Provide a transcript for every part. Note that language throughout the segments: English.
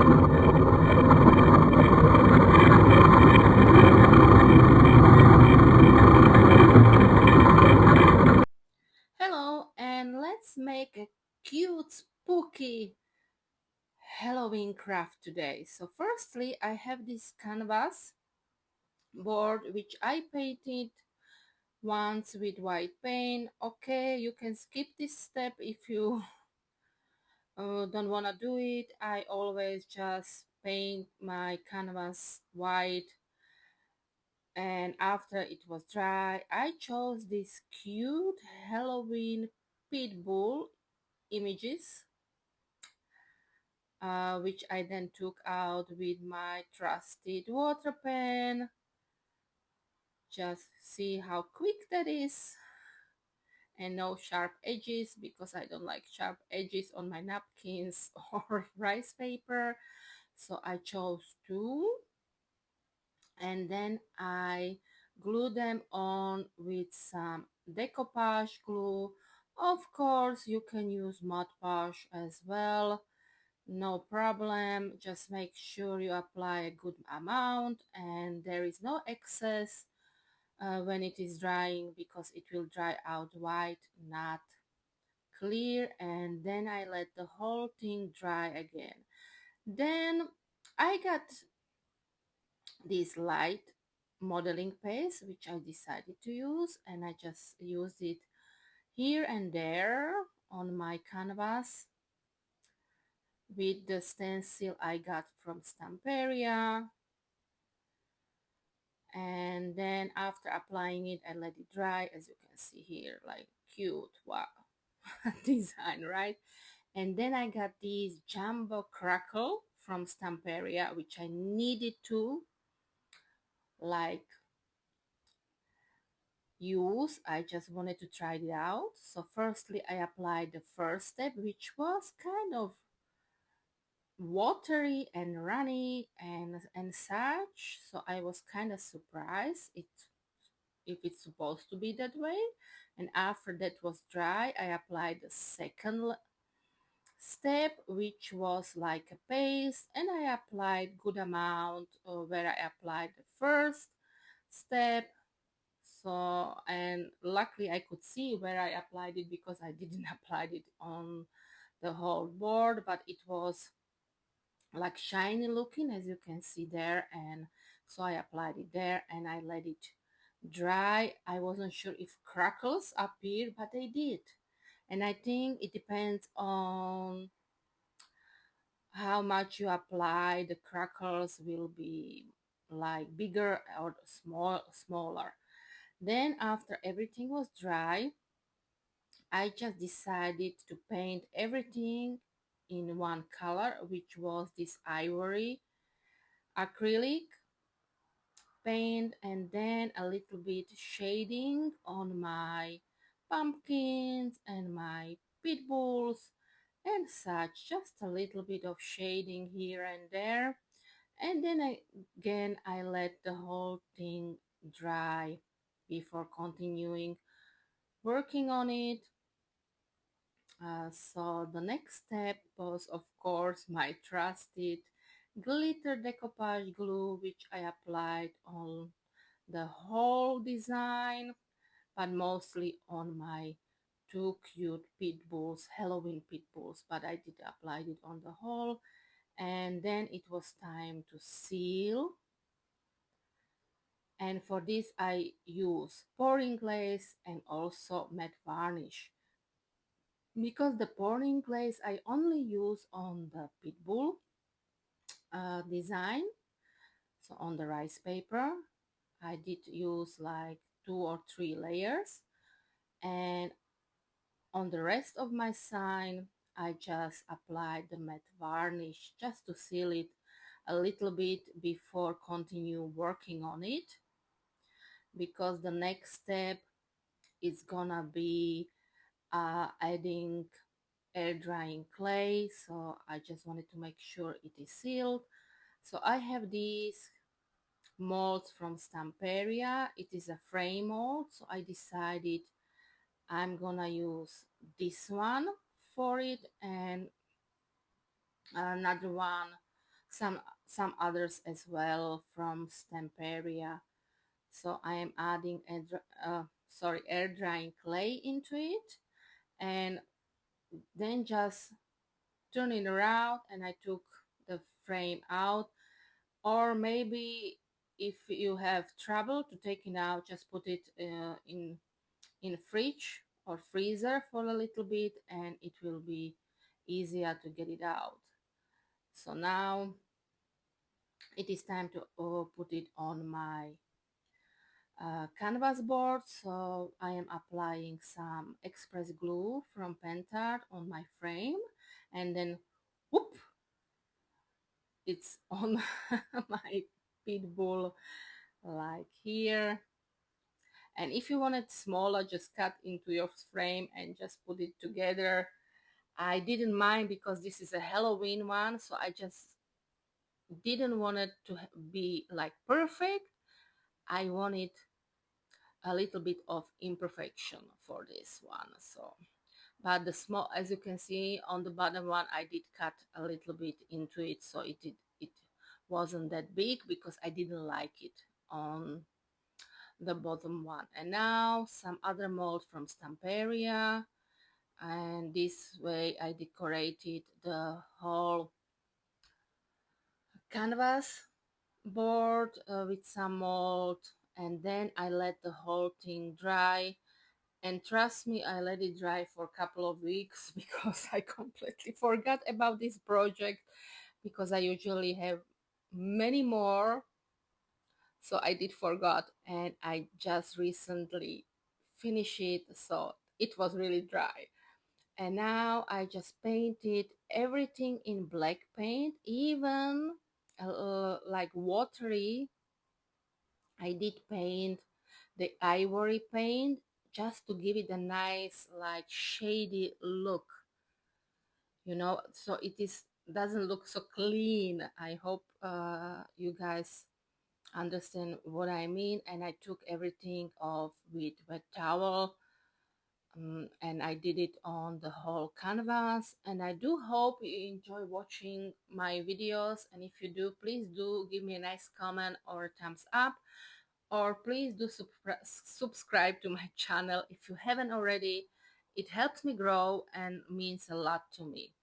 Hello, and let's make a cute, spooky Halloween craft today. So firstly, I have this canvas board which I painted once with white paint. Okay, you can skip this step if you don't want to do it. I always just paint my canvas white, and after it was dry, I chose this cute Halloween pitbull images, which I then took out with my trusted water pen. Just see how quick that is, and no sharp edges because I don't like sharp edges on my napkins or rice paper. So I chose two, and then I glue them on with some decoupage glue. Of course, you can use Mod Podge as well, no problem. Just make sure you apply a good amount and there is no excess when it is drying, because it will dry out white, not clear. And then I let the whole thing dry again. Then I got this light modeling paste which I decided to use, and I just used it here and there on my canvas with the stencil I got from Stamperia. And then after applying it, I let it dry, as you can see here, like cute, wow, design, right? And then I got this jumbo crackle from Stamperia, which I needed to like use. I just wanted to try it out. So firstly I applied the first step, which was kind of watery and runny and such. So I was kind of surprised if it's supposed to be that way. And after that was dry, I applied the second step, which was like a paste, and I applied good amount where I applied the first step. So, and luckily I could see where I applied it because I didn't apply it on the whole board, but it was like shiny looking, as you can see there. And so I applied it there and I let it dry. I wasn't sure if crackles appeared, but they did. And I think it depends on how much you apply. The crackles will be like bigger or smaller. Then after everything was dry, I just decided to paint everything in one color, which was this ivory acrylic paint, and then a little bit shading on my pumpkins and my pitbulls and such, just a little bit of shading here and there. And then again I let the whole thing dry before continuing working on it. So the next step was, of course, my trusted glitter decoupage glue, which I applied on the whole design, but mostly on my two cute pitbulls, Halloween pitbulls, but I did apply it on the whole. And then it was time to seal. And for this I use pouring glaze and also matte varnish. Because the pouring glaze I only use on the pitbull design, so on the rice paper I did use like 2 or 3 layers, and on the rest of my sign I just applied the matte varnish just to seal it a little bit before continue working on it, because the next step is gonna be adding air drying clay. So I just wanted to make sure it is sealed. So I have these molds from Stamperia. It is a frame mold, so I decided I'm gonna use this one for it, and another one some some others as well from Stamperia. So I am adding air drying clay into it, and then just turn it around, and I took the frame out. Or maybe if you have trouble to take it out, just put it in fridge or freezer for a little bit, and it will be easier to get it out. So now it is time to put it on my canvas board. So I am applying some express glue from Pentard on my frame, and then whoop, it's on my Pitbull, like here. And if you want it smaller, just cut into your frame and just put it together. I didn't mind because this is a Halloween one, so I just didn't want it to be like perfect. I wanted a little bit of imperfection for this one. So, but the small, as you can see on the bottom one, I did cut a little bit into it, so it wasn't that big because I didn't like it on the bottom one. And now some other mold from Stamperia, and this way I decorated the whole canvas board with some mold, and then I let the whole thing dry. And trust me, I let it dry for a couple of weeks because I completely forgot about this project, because I usually have many more, so I did forgot, and I just recently finished it, so it was really dry. And now I just painted everything in black paint, even like watery. I did paint the ivory paint just to give it a nice like shady look, so it is doesn't look so clean. I hope you guys understand what I mean. And I took everything off with wet towel, and I did it on the whole canvas. And I do hope you enjoy watching my videos, and if you do, please do give me a nice comment or a thumbs up, or please do subscribe to my channel if you haven't already. It helps me grow and means a lot to me.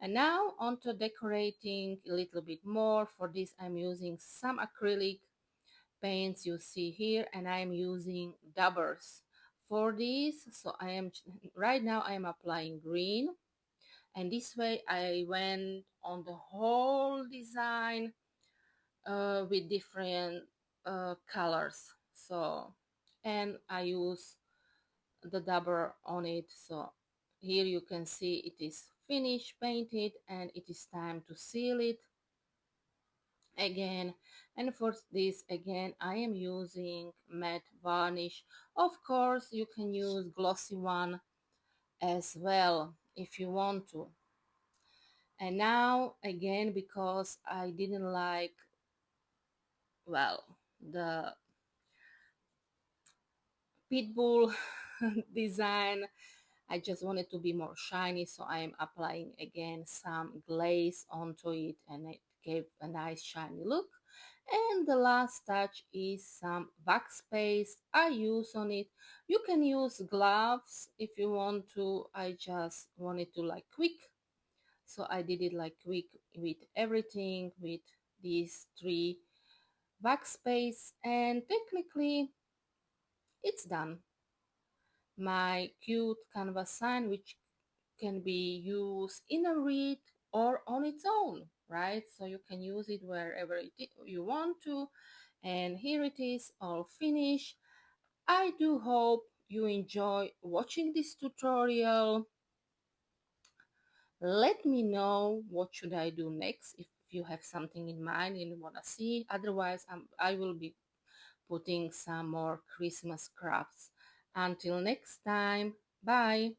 And now on to decorating a little bit more. For this I'm using some acrylic paints you see here, and I am using dabbers for this. So right now I am applying green, and this way I went on the whole design with different colors. So, and I use the dabber on it. So here you can see it is finished painted, and it is time to seal it again. And for this again I am using matte varnish. Of course you can use glossy one as well if you want to. And now again, because I didn't like, well, the Pitbull design, I just wanted to be more shiny, so I am applying again some glaze onto it, and it gave a nice shiny look. And the last touch is some wax paste I use on it. You can use gloves if you want to. I just wanted to like quick, so I did it like quick with everything with these three wax paste, and technically it's done. My cute canvas sign, which can be used in a wreath or on its own, right? So you can use it wherever you want to. And here it is, all finished. I do hope you enjoy watching this tutorial. Let me know what should I do next, if you have something in mind and you want to see. Otherwise, I will be putting some more Christmas crafts. Until next time, bye.